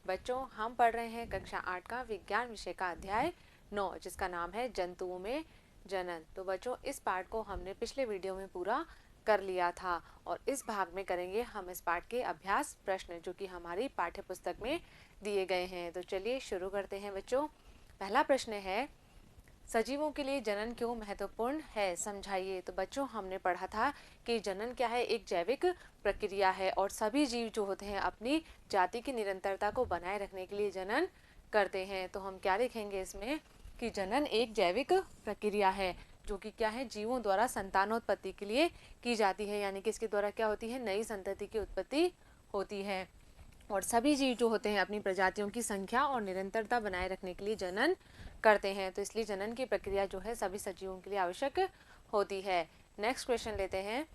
बच्चों हम पढ़ रहे हैं कक्षा 8 का विज्ञान विषय का अध्याय 9 जिसका नाम है जंतुओं में जनन। तो बच्चों इस पाठ को हमने पिछले वीडियो में पूरा कर लिया था और इस भाग में करेंगे हम इस पाठ के अभ्यास प्रश्न जो कि हमारी पाठ्य पुस्तक में दिए गए हैं। तो चलिए शुरू करते हैं बच्चों। पहला प्रश्न है, सजीवों के लिए जनन क्यों महत्वपूर्ण है, समझाइए। तो बच्चों हमने पढ़ा था कि जनन क्या है, एक जैविक प्रक्रिया है और सभी जीव जो होते हैं अपनी जाति की निरंतरता को बनाए रखने के लिए जनन करते हैं। तो हम क्या लिखेंगे इसमें कि जनन एक जैविक प्रक्रिया है जो कि क्या है, जीवों द्वारा संतानोत्पत्ति के लिए की जाती है, यानी कि इसके द्वारा क्या होती है, नई संतति की उत्पत्ति होती है और सभी जीव जो होते हैं अपनी प्रजातियों की संख्या और निरंतरता बनाए रखने के लिए जनन करते हैं। तो इसलिए जनन की प्रक्रिया जो है सभी सजीवों के लिए आवश्यक होती है। नेक्स्ट क्वेश्चन लेते हैं।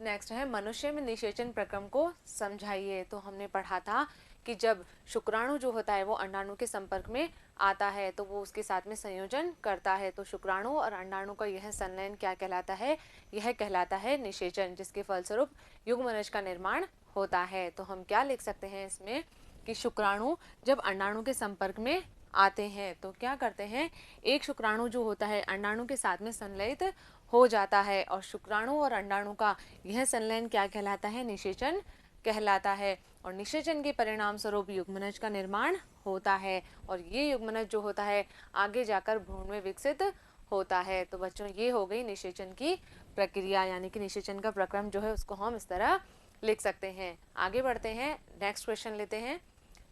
नेक्स्ट है, मनुष्य में निषेचन प्रक्रम को समझाइए। तो हमने पढ़ा था कि जब शुक्राणु जो होता है वो अंडाणु के संपर्क में आता है तो वो उसके साथ में संयोजन करता है। तो शुक्राणु और अंडाणु का यह संलयन क्या कहलाता है, यह कहलाता है निषेचन, जिसके फलस्वरूप युग्मनज का निर्माण होता है। तो हम क्या लिख सकते हैं इसमें कि शुक्राणु जब अंडाणु के संपर्क में आते हैं तो क्या करते हैं, एक शुक्राणु जो होता है अंडाणु के साथ में संलयित हो जाता है और शुक्राणु और अंडाणु का यह संलयन क्या कहलाता है, निषेचन कहलाता है और निषेचन के परिणाम स्वरूप युग्मनज का निर्माण होता है और ये युग्मनज जो होता है आगे जाकर भ्रूण में विकसित होता है। तो बच्चों ये हो गई निषेचन की प्रक्रिया, यानी कि निषेचन का प्रक्रम जो है उसको हम इस तरह लिख सकते हैं। आगे बढ़ते हैं, नेक्स्ट क्वेश्चन लेते हैं।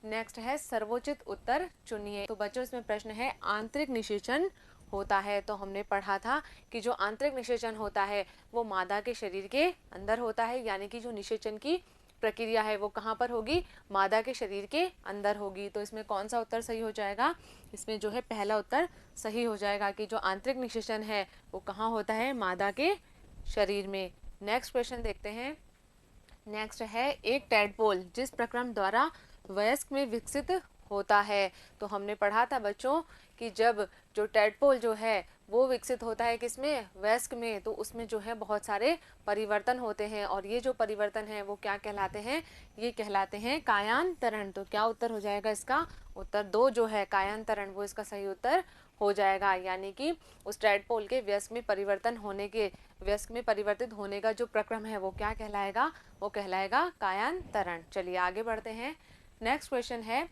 नेक्स्ट है, सर्वोचित उत्तर चुनिए। तो बच्चों इसमें प्रश्न है, आंतरिक निषेचन होता है। तो हमने पढ़ा था कि जो आंतरिक निषेचन होता है वो मादा के शरीर के अंदर होता है, यानी कि जो निषेचन की प्रक्रिया है वो कहाँ पर होगी, मादा के शरीर के अंदर होगी। तो इसमें कौन सा उत्तर सही हो जाएगा, इसमें जो है पहला उत्तर सही हो जाएगा कि जो आंतरिक निषेचन है वो कहाँ होता है, मादा के शरीर में। नेक्स्ट क्वेश्चन देखते हैं। नेक्स्ट है, एक टैडपोल जिस प्रक्रम द्वारा वयस्क में विकसित होता है। तो हमने पढ़ा था बच्चों कि जब जो टैडपोल जो है वो विकसित होता है किसमें, वयस्क में, तो उसमें जो है बहुत सारे परिवर्तन होते हैं और ये जो परिवर्तन है वो क्या कहलाते हैं, ये कहलाते हैं कायांतरण। तो क्या उत्तर हो जाएगा इसका, उत्तर 2 जो है कायांतरण वो इसका सही उत्तर हो जाएगा, यानी कि उस टैडपोल के वयस्क में परिवर्तन होने के, वयस्क में परिवर्तित होने का जो प्रक्रम है वो क्या कहलाएगा, वो कहलाएगा कायांतरण। चलिए आगे बढ़ते हैं। नेक्स्ट क्वेश्चन है,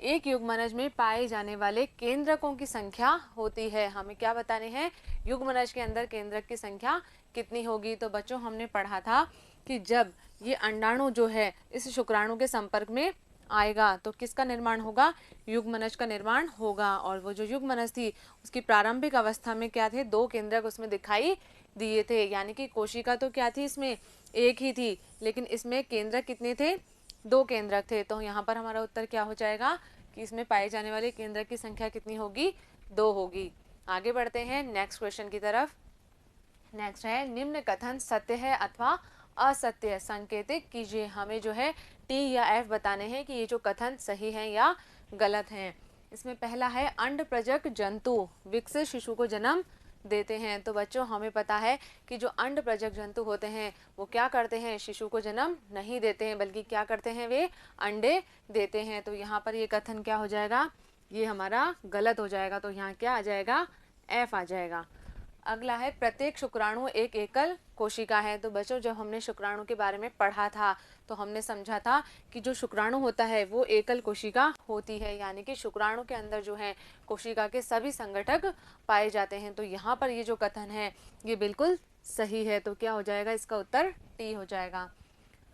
एक युग्मनज में पाए जाने वाले केंद्रकों की संख्या होती है। हमें क्या बताने हैं, युग्मनज के अंदर केंद्रक की संख्या कितनी होगी। तो बच्चों हमने पढ़ा था कि जब ये अंडाणु जो है इस शुक्राणु के संपर्क में आएगा तो किसका निर्माण होगा, युग्मनज का निर्माण होगा और वो जो युग्मनज थी उसकी प्रारंभिक अवस्था में क्या थे, 2 केंद्रक उसमें दिखाई दिए थे, यानी कि कोशिका तो क्या थी इसमें, एक ही थी, लेकिन इसमें केंद्रक कितने थे, 2 केंद्रक थे। तो यहाँ पर हमारा उत्तर क्या हो जाएगा कि इसमें पाए जाने वाले केंद्रक की संख्या कितनी होगी, 2 होगी। आगे बढ़ते हैं नेक्स्ट क्वेश्चन की तरफ। नेक्स्ट है, निम्न कथन सत्य है अथवा असत्य संकेतित कीजिए। हमें जो है टी या एफ बताने हैं कि ये जो कथन सही है या गलत हैं। इसमें पहला है, अंड प्रजक जंतु विकसित शिशु को जन्म देते हैं। तो बच्चों हमें पता है कि जो अंड प्रजक जंतु होते हैं वो क्या करते हैं, शिशु को जन्म नहीं देते हैं बल्कि क्या करते हैं, वे अंडे देते हैं। तो यहाँ पर ये कथन क्या हो जाएगा, ये हमारा गलत हो जाएगा। तो यहाँ क्या आ जाएगा, एफ आ जाएगा। अगला है, प्रत्येक शुक्राणु एक एकल कोशिका है। तो बच्चों जब हमने शुक्राणु के बारे में पढ़ा था तो हमने समझा था कि जो शुक्राणु होता है वो एकल कोशिका होती है, यानी कि शुक्राणु के अंदर जो है कोशिका के सभी संगठक पाए जाते हैं। तो यहाँ पर ये जो कथन है ये बिल्कुल सही है। तो क्या हो जाएगा, इसका उत्तर टी हो जाएगा।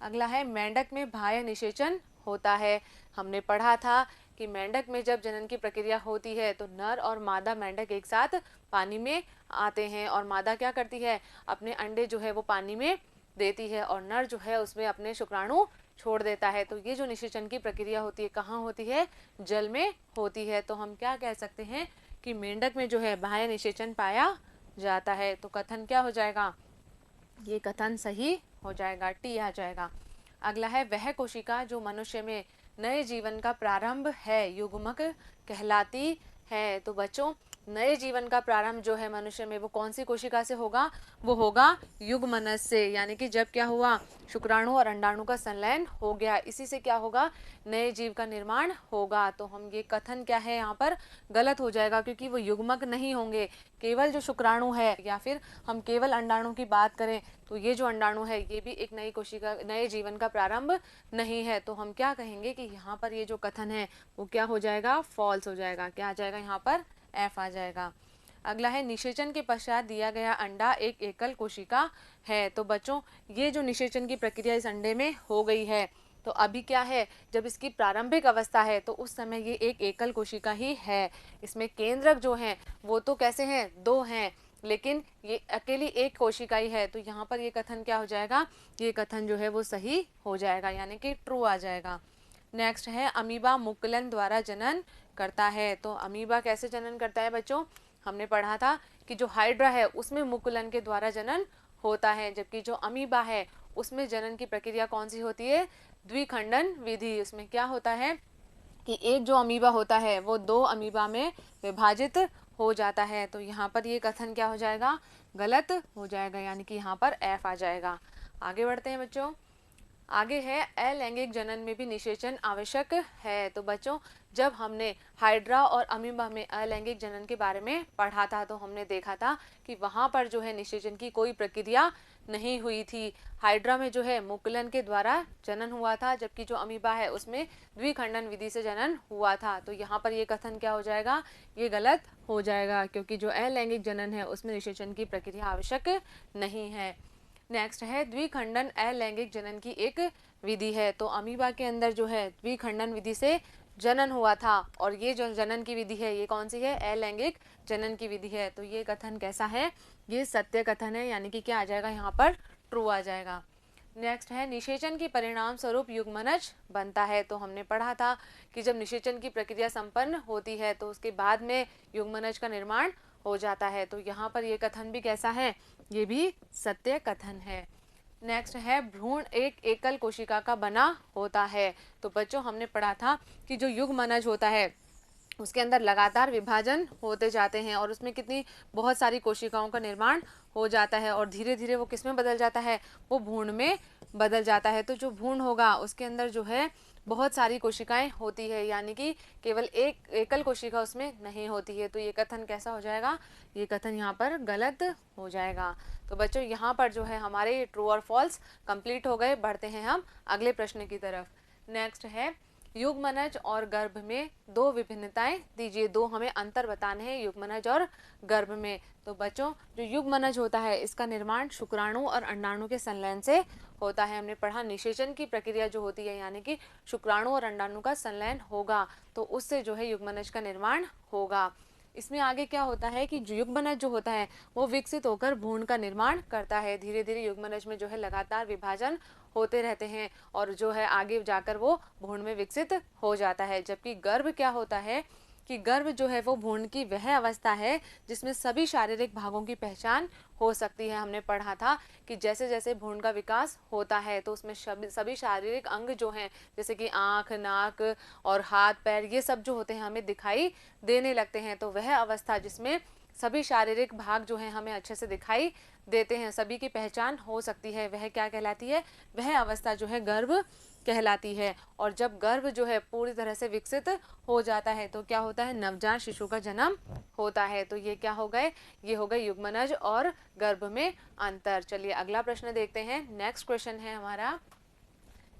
अगला है, मेंढक में बाह्य निषेचन होता है। हमने पढ़ा था कि मेंढक में जब जनन की प्रक्रिया होती है तो नर और मादा मेंढक एक साथ पानी में आते हैं और मादा क्या करती है, अपने अंडे जो है वो पानी में देती है और नर जो है उसमें अपने शुक्राणु छोड़ देता है। तो ये जो निषेचन की प्रक्रिया होती है कहाँ होती है, जल में होती है। तो हम क्या कह सकते हैं कि मेंढक में जो है बाह्य निषेचन पाया जाता है। तो कथन क्या हो जाएगा, ये कथन सही हो जाएगा, टी आ जाएगा। अगला है, वह कोशिका जो मनुष्य में नए जीवन का प्रारंभ है युग्मक कहलाती है। तो बच्चों नए जीवन का प्रारंभ जो है मनुष्य में वो कौन सी कोशिका से होगा, वो होगा युग्मनज से, यानी कि जब क्या हुआ, शुक्राणु और अंडाणु का संलयन हो गया, इसी से क्या होगा, नए जीव का निर्माण होगा। तो हम ये कथन क्या है यहाँ पर गलत हो जाएगा, क्योंकि वो युग्मक नहीं होंगे, केवल जो शुक्राणु है या फिर हम केवल अंडाणु की बात करें तो ये जो अंडाणु है ये भी एक नई कोशिका, नए जीवन का प्रारंभ नहीं है। तो हम क्या कहेंगे कि यहाँ पर ये जो कथन है वो क्या हो जाएगा, फॉल्स हो जाएगा। क्या आ जाएगा यहाँ पर, एफ आ जाएगा। अगला है निषेचन के पश्चात दिया गया अंडा एक एकल कोशिका है। तो बच्चों ये जो निषेचन की प्रक्रिया इस अंडे में हो गई है, तो अभी क्या है, जब इसकी प्रारंभिक अवस्था है तो उस समय ये एक एकल कोशिका ही है। इसमें केंद्रक जो हैं वो तो कैसे हैं, दो हैं, लेकिन ये अकेली एक कोशिका ही है। तो यहाँ पर ये कथन क्या हो जाएगा, ये कथन जो है वो सही हो जाएगा, यानी कि ट्रू आ जाएगा। नेक्स्ट है अमीबा मुकुलन द्वारा जनन करता है। तो अमीबा कैसे जनन करता है बच्चों, हमने पढ़ा था कि जो हाइड्रा है उसमें मुकुलन के द्वारा जनन होता है, जबकि जो अमीबा है उसमें जनन की प्रक्रिया कौन सी होती है, द्विखंडन विधि। उसमें क्या होता है कि एक जो अमीबा होता है वो दो अमीबा में विभाजित हो जाता है। तो यहाँ पर ये कथन क्या हो जाएगा, गलत हो जाएगा, यानी कि यहाँ पर एफ आ जाएगा। आगे बढ़ते हैं बच्चों। आगे है अलैंगिक जनन में भी निषेचन आवश्यक है। तो बच्चों जब हमने हाइड्रा और अमीबा में अलैंगिक जनन के बारे में पढ़ा था तो हमने देखा था कि वहाँ पर जो है निषेचन की कोई प्रक्रिया नहीं हुई थी। हाइड्रा में जो है मुकुलन के द्वारा जनन हुआ था, जबकि जो अमीबा है उसमें द्विखंडन विधि से जनन हुआ था। तो यहाँ पर ये कथन क्या हो जाएगा, ये गलत हो जाएगा, क्योंकि जो अलैंगिक जनन है उसमें निषेचन की प्रक्रिया आवश्यक नहीं है। नेक्स्ट है द्विखंडन अलैंगिक जनन की एक विधि है। तो अमीबा के अंदर जो है द्विखंडन विधि से जनन हुआ था, और ये जो जनन की विधि है ये कौन सी है, अलैंगिक जनन की विधि है। तो ये कथन कैसा है, ये सत्य कथन है, यानी कि क्या आ जाएगा यहाँ पर, ट्रू आ जाएगा। नेक्स्ट है निषेचन के परिणाम स्वरूप युग्मनज बनता है। तो हमने पढ़ा था कि जब निषेचन की प्रक्रिया संपन्न होती है तो उसके बाद में युग्मनज का निर्माण हो जाता है। तो यहाँ पर ये कथन भी कैसा है, ये भी सत्य कथन है। नेक्स्ट है भ्रूण एक एकल कोशिका का बना होता है। तो बच्चों हमने पढ़ा था कि जो युग्मनज होता है उसके अंदर लगातार विभाजन होते जाते हैं और उसमें कितनी बहुत सारी कोशिकाओं का निर्माण हो जाता है, और धीरे धीरे वो किस में बदल जाता है, वो भ्रूण में बदल जाता है। तो जो भ्रूण होगा उसके अंदर जो है बहुत सारी कोशिकाएं होती है, यानी कि केवल एक एकल कोशिका उसमें नहीं होती है। तो ये कथन कैसा हो जाएगा, ये कथन यहाँ पर गलत हो जाएगा। तो बच्चों यहाँ पर जो है हमारे ट्रू और फॉल्स कंप्लीट हो गए। बढ़ते हैं हम अगले प्रश्न की तरफ। नेक्स्ट है युग्मनज और गर्भ में दो विभिन्नताएं दीजिए। दो हमें अंतर बताने हैं युग्मनज और गर्भ में। तो बच्चों जो युग्मनज होता है इसका निर्माण शुक्राणु और अंडाणु के संलयन से होता है। हमने पढ़ा निषेचन की प्रक्रिया जो होती है, यानी कि शुक्राणु और अंडाणु का संलयन होगा तो उससे जो है युग्मनज का निर्माण होगा। इसमें आगे क्या होता है कि युग्मनज जो होता है वो विकसित होकर भ्रूण का निर्माण करता है। धीरे धीरे युग्मनज में जो है लगातार विभाजन होते रहते हैं और जो है आगे जाकर वो भ्रूण में विकसित हो जाता है। जबकि गर्भ क्या होता है कि गर्भ जो है वो भ्रूण की वह अवस्था है जिसमें सभी शारीरिक भागों की पहचान हो सकती है। हमने पढ़ा था कि जैसे जैसे भ्रूण का विकास होता है तो उसमें सभी शारीरिक अंग जो हैं जैसे कि आँख, नाक और हाथ पैर ये सब जो होते हैं हमें दिखाई देने लगते हैं। तो वह अवस्था जिसमें सभी शारीरिक भाग जो हैं हमें अच्छे से दिखाई देते हैं, सभी की पहचान हो सकती है, वह क्या कहलाती है, वह अवस्था जो है गर्भ कहलाती है। और जब गर्भ जो है पूरी तरह से विकसित हो जाता है तो क्या होता है, नवजात शिशु का जन्म होता है। तो ये क्या हो गए, ये हो गए युग्मनज और गर्भ में अंतर। चलिए अगला प्रश्न देखते हैं। नेक्स्ट क्वेश्चन है हमारा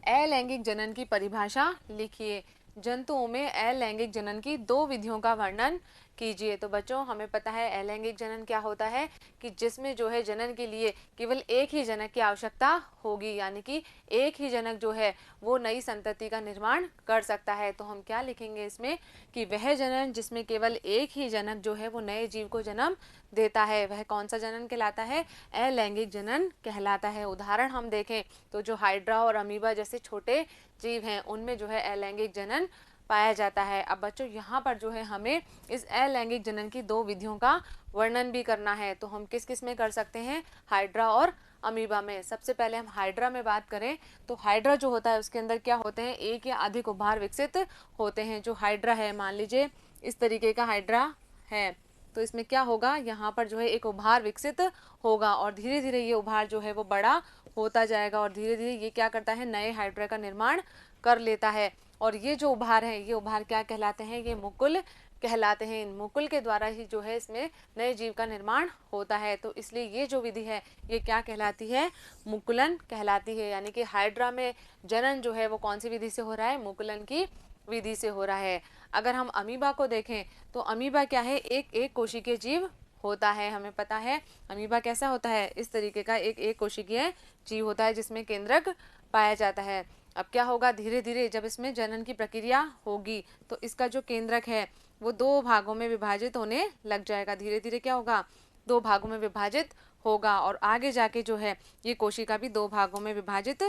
अलैंगिक जनन की परिभाषा लिखिए। जंतुओं में अलैंगिक जनन की दो विधियों का वर्णन कीजिए। तो बच्चों हमें पता है अलैंगिक जनन क्या होता है कि जिसमें जो है जनन के लिए केवल एक ही जनक की आवश्यकता होगी, यानी कि एक ही जनक जो है वो नई संतति का निर्माण कर सकता है। तो हम क्या लिखेंगे इसमें कि वह जनन जिसमें केवल एक ही जनक जो है वो नए जीव को जन्म देता है वह कौन सा जनन कहलाता है, अलैंगिक जनन कहलाता है। उदाहरण हम देखें तो जो हाइड्रा और अमीबा जैसे छोटे जीव हैं उनमें जो है अलैंगिक जनन पाया जाता है। अब बच्चों यहाँ पर जो है हमें इस अलैंगिक जनन की दो विधियों का वर्णन भी करना है। तो हम किस किस में कर सकते हैं, हाइड्रा और अमीबा में। सबसे पहले हम हाइड्रा में बात करें तो हाइड्रा जो होता है उसके अंदर क्या होते हैं, एक या अधिक उभार विकसित होते हैं। जो हाइड्रा है मान लीजिए इस तरीके का हाइड्रा है, तो इसमें क्या होगा, यहाँ पर जो है एक उभार विकसित होगा और धीरे धीरे ये उभार जो है वो बड़ा होता जाएगा और धीरे धीरे ये क्या करता है, नए हाइड्रा का निर्माण कर लेता है। और ये जो उभार है, ये उभार क्या कहलाते हैं, ये मुकुल कहलाते हैं। इन मुकुल के द्वारा ही जो है इसमें नए जीव का निर्माण होता है। तो इसलिए ये जो विधि है ये क्या कहलाती है, मुकुलन कहलाती है। यानी कि हाइड्रा में जनन जो है वो कौन सी विधि से हो रहा है, मुकुलन की विधि से हो रहा है। अगर हम अमीबा को देखें तो अमीबा क्या है, एक कोशिकीय जीव होता है। हमें पता है अमीबा कैसा होता है, इस तरीके का एक कोशिकीय जीव होता है जिसमें केंद्रक पाया जाता है। अब क्या होगा, धीरे धीरे जब इसमें जनन की प्रक्रिया होगी तो इसका जो केंद्रक है वो दो भागों में विभाजित होने लग जाएगा। धीरे धीरे क्या होगा, दो भागों में विभाजित होगा और आगे जाके जो है ये कोशिका भी दो भागों में विभाजित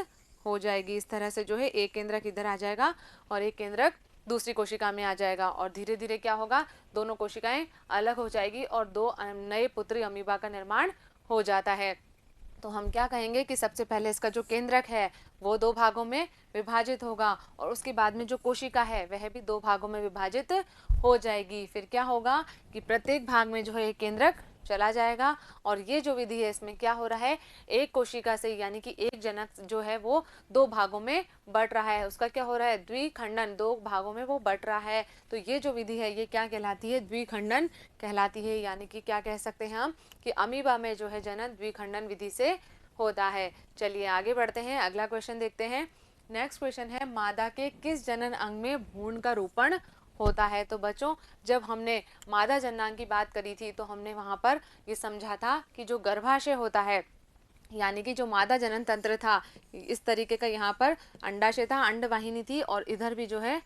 हो जाएगी। इस तरह से जो है एक केंद्रक इधर आ जाएगा और एक केंद्रक दूसरी कोशिका में आ जाएगा और धीरे धीरे क्या होगा, दोनों कोशिकाएं अलग हो जाएगी और दो नए पुत्री अमीबा का निर्माण हो जाता है। तो हम क्या कहेंगे कि सबसे पहले इसका जो केंद्रक है वो दो भागों में विभाजित होगा और उसके बाद में जो कोशिका है वह भी दो भागों में विभाजित हो जाएगी। फिर क्या होगा कि प्रत्येक भाग में जो है एक केंद्रक चला जाएगा और ये जो विधि है इसमें क्या हो रहा है, एक कोशिका से यानी कि एक जनक जो है वो दो भागों में बट रहा है, उसका क्या हो रहा है, द्विखंडन, दो भागों में वो बट रहा है। तो ये जो विधि है ये क्या कहलाती है, द्विखंडन कहलाती है। यानी कि क्या कह सकते हैं हम कि अमीबा में जो है जनन द्विखंडन विधि से होता है। चलिए आगे बढ़ते हैं, अगला क्वेश्चन देखते हैं। नेक्स्ट क्वेश्चन है, मादा के किस जनन अंग में भ्रूण का रोपण होता है। तो बच्चों जब हमने मादा जननांग की बात करी थी तो हमने वहां पर ये समझा था कि जो गर्भाशय होता है यानी कि जो मादा जनन तंत्र था, इस तरीके का यहाँ पर अंडाशय था, अंडवाहिनी थी और इधर भी जो है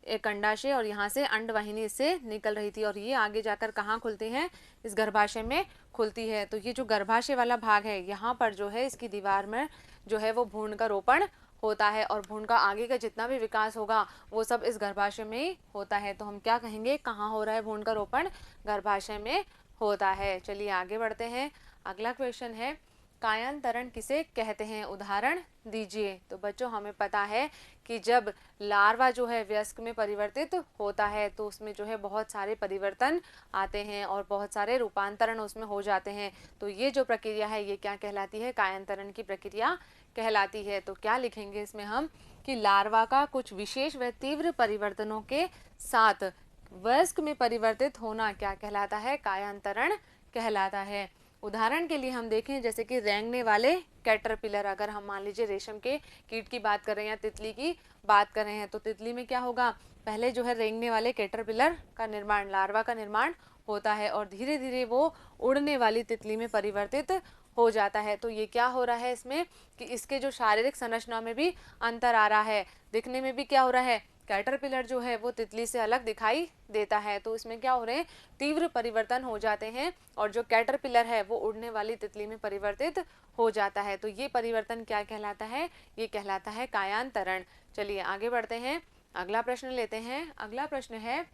एक अंडाशय और यहाँ से अंडवाहिनी इससे निकल रही थी और ये आगे जाकर कहाँ खुलती हैं, इस गर्भाशय में खुलती है। तो ये जो गर्भाशय वाला भाग है यहाँ पर जो है इसकी दीवार में जो है वो भ्रूण का रोपण होता है और भ्रूण का आगे का जितना भी विकास होगा वो सब इस गर्भाशय में ही होता है। तो हम क्या कहेंगे, कहाँ हो रहा है भ्रूण का रोपण, गर्भाशय में होता है। चलिए आगे बढ़ते हैं, अगला क्वेश्चन है, कायांतरण किसे कहते हैं, उदाहरण दीजिए। तो बच्चों हमें पता है कि जब लार्वा जो है वयस्क में परिवर्तित होता है तो उसमें जो है बहुत सारे परिवर्तन आते हैं और बहुत सारे रूपांतरण उसमें हो जाते हैं। तो ये जो प्रक्रिया है ये क्या कहलाती है, कायांतरण की प्रक्रिया कहलाती है। तो क्या लिखेंगे इसमें हम कि लार्वा का कुछ विशेष व तीव्र परिवर्तनों के साथ वयस्क में परिवर्तित होना क्या कहलाता है, कायांतरण कहलाता है। उदाहरण के लिए हम देखें जैसे कि रेंगने वाले कैटरपिलर, अगर हम मान लीजिए रेशम के कीट की बात कर रहे हैं या तितली की बात कर रहे हैं तो तितली में क्या होगा, पहले जो है रेंगने वाले कैटरपिलर का निर्माण, लार्वा का निर्माण होता है और धीरे धीरे वो उड़ने वाली तितली में परिवर्तित हो जाता है। तो ये क्या हो रहा है इसमें कि इसके जो शारीरिक संरचना में भी अंतर आ रहा है, दिखने में भी क्या हो रहा है, कैटरपिलर जो है वो तितली से अलग दिखाई देता है। तो इसमें क्या हो रहे हैं, तीव्र परिवर्तन हो जाते हैं और जो कैटरपिलर है वो उड़ने वाली तितली में परिवर्तित हो जाता है। तो ये परिवर्तन क्या कहलाता है, ये कहलाता है कायांतरण। चलिए आगे बढ़ते हैं, अगला प्रश्न लेते हैं। अगला प्रश्न है,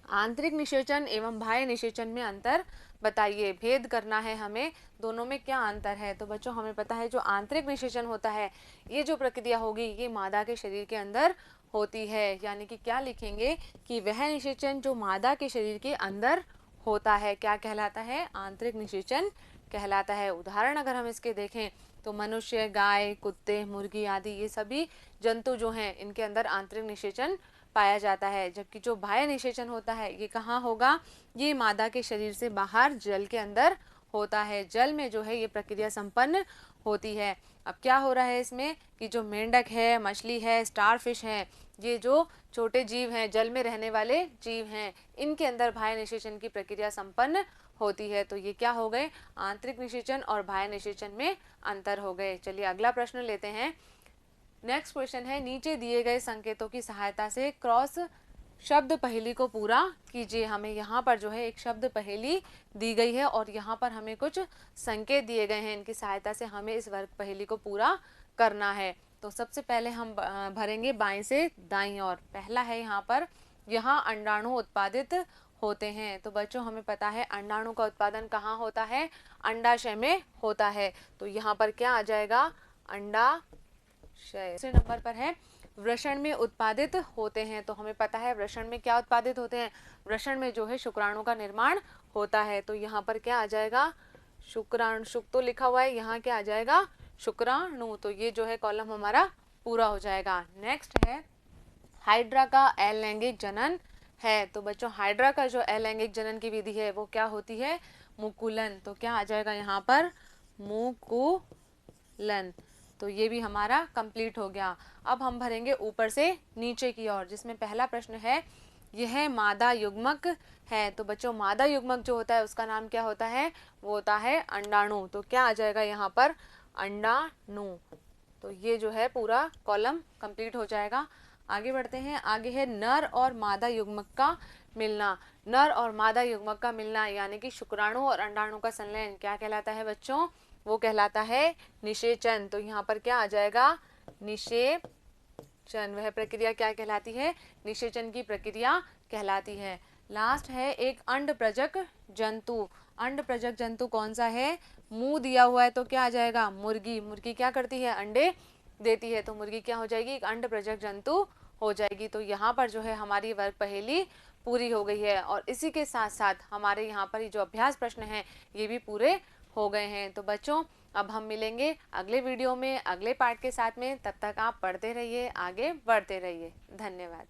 आंतरिक निषेचन एवं बाह्य निषेचन में अंतर बताइए, भेद करना है हमें, दोनों में क्या अंतर है। तो बच्चों हमें पता है जो आंतरिक निषेचन होता है ये जो प्रक्रिया होगी ये मादा के शरीर के अंदर होती है। यानी कि क्या लिखेंगे कि वह निषेचन जो मादा के शरीर के अंदर होता है क्या कहलाता है, आंतरिक निषेचन कहलाता है। उदाहरण अगर हम इसके देखें तो मनुष्य, गाय, कुत्ते, मुर्गी आदि ये सभी जंतु जो हैं इनके अंदर आंतरिक निषेचन पाया जाता है। जबकि जो बाह्य निषेचन होता है ये कहाँ होगा, ये मादा के शरीर से बाहर जल के अंदर होता है। जल में जो है ये प्रक्रिया संपन्न होती है। अब क्या हो रहा है इसमें कि जो मेंढक है, मछली है, स्टारफिश है, ये जो छोटे जीव हैं, जल में रहने वाले जीव हैं, इनके अंदर बाह्य निषेचन की प्रक्रिया संपन्न होती है। तो ये क्या हो गए, आंतरिक निषेचन और बाह्य निषेचन में अंतर हो गए। चलिए अगला प्रश्न लेते हैं। नेक्स्ट क्वेश्चन है, नीचे दिए गए संकेतों की सहायता से क्रॉस शब्द पहेली को पूरा कीजिए। हमें यहाँ पर जो है एक शब्द पहेली दी गई है और यहाँ पर हमें कुछ संकेत दिए गए हैं, इनकी सहायता से हमें इस वर्ग पहेली को पूरा करना है। तो सबसे पहले हम भरेंगे बाएं से दाईं ओर। पहला है यहाँ पर, यहाँ अंडाणु उत्पादित होते हैं। तो बच्चों हमें पता है अंडाणु का उत्पादन कहाँ होता है, अंडाशय में होता है। तो यहाँ पर क्या आ जाएगा, अंडाशय। दूसरे नंबर पर है, वृषण में उत्पादित होते हैं। तो हमें पता है वृषण में क्या उत्पादित होते हैं, वृषण में जो है शुक्राणु का निर्माण होता है। तो यहाँ पर क्या आ जाएगा, शुक्राणु, शुक तो लिखा हुआ है, यहाँ क्या आ जाएगा, शुक्राणु। तो ये जो है कॉलम हमारा पूरा हो जाएगा। नेक्स्ट है हाइड्रा का अलैंगिक जनन है। तो बच्चों हाइड्रा का जो अलैंगिक जनन की विधि है वो क्या होती है, मुकुलन। तो क्या आ जाएगा यहाँ पर, मुकुलन। तो ये भी हमारा कंप्लीट हो गया। अब हम भरेंगे ऊपर से नीचे की ओर, जिसमें पहला प्रश्न है यह मादा युग्मक है। तो बच्चों मादा युग्मक जो होता है उसका नाम क्या होता है, वो होता है अंडाणु। तो क्या आ जाएगा यहाँ पर, अंडाणु। तो ये जो है पूरा कॉलम कंप्लीट हो जाएगा। आगे बढ़ते हैं, आगे है नर और मादा युग्मक का मिलना। नर और मादा युग्मक का मिलना यानी कि शुक्राणु और अंडाणु का संलयन क्या कहलाता है बच्चों, वो कहलाता है निषेचन। तो यहाँ पर क्या आ जाएगा, निषेचन। वह प्रक्रिया क्या कहलाती है, निषेचन की प्रक्रिया कहलाती है। लास्ट है एक अंडप्रजक जंतु। अंडप्रजक जंतु कौन सा है, मुंह दिया हुआ है तो क्या आ जाएगा, मुर्गी। मुर्गी क्या करती है, अंडे देती है। तो मुर्गी क्या हो जाएगी, एक अंडप्रजक जंतु हो जाएगी। तो यहाँ पर जो है हमारी वर्ग पहेली पूरी हो गई है और इसी के साथ साथ हमारे यहाँ पर जो अभ्यास प्रश्न हैं ये भी पूरे हो गए हैं। तो बच्चों अब हम मिलेंगे अगले वीडियो में अगले पार्ट के साथ में, तब तक आप पढ़ते रहिए, आगे बढ़ते रहिए। धन्यवाद।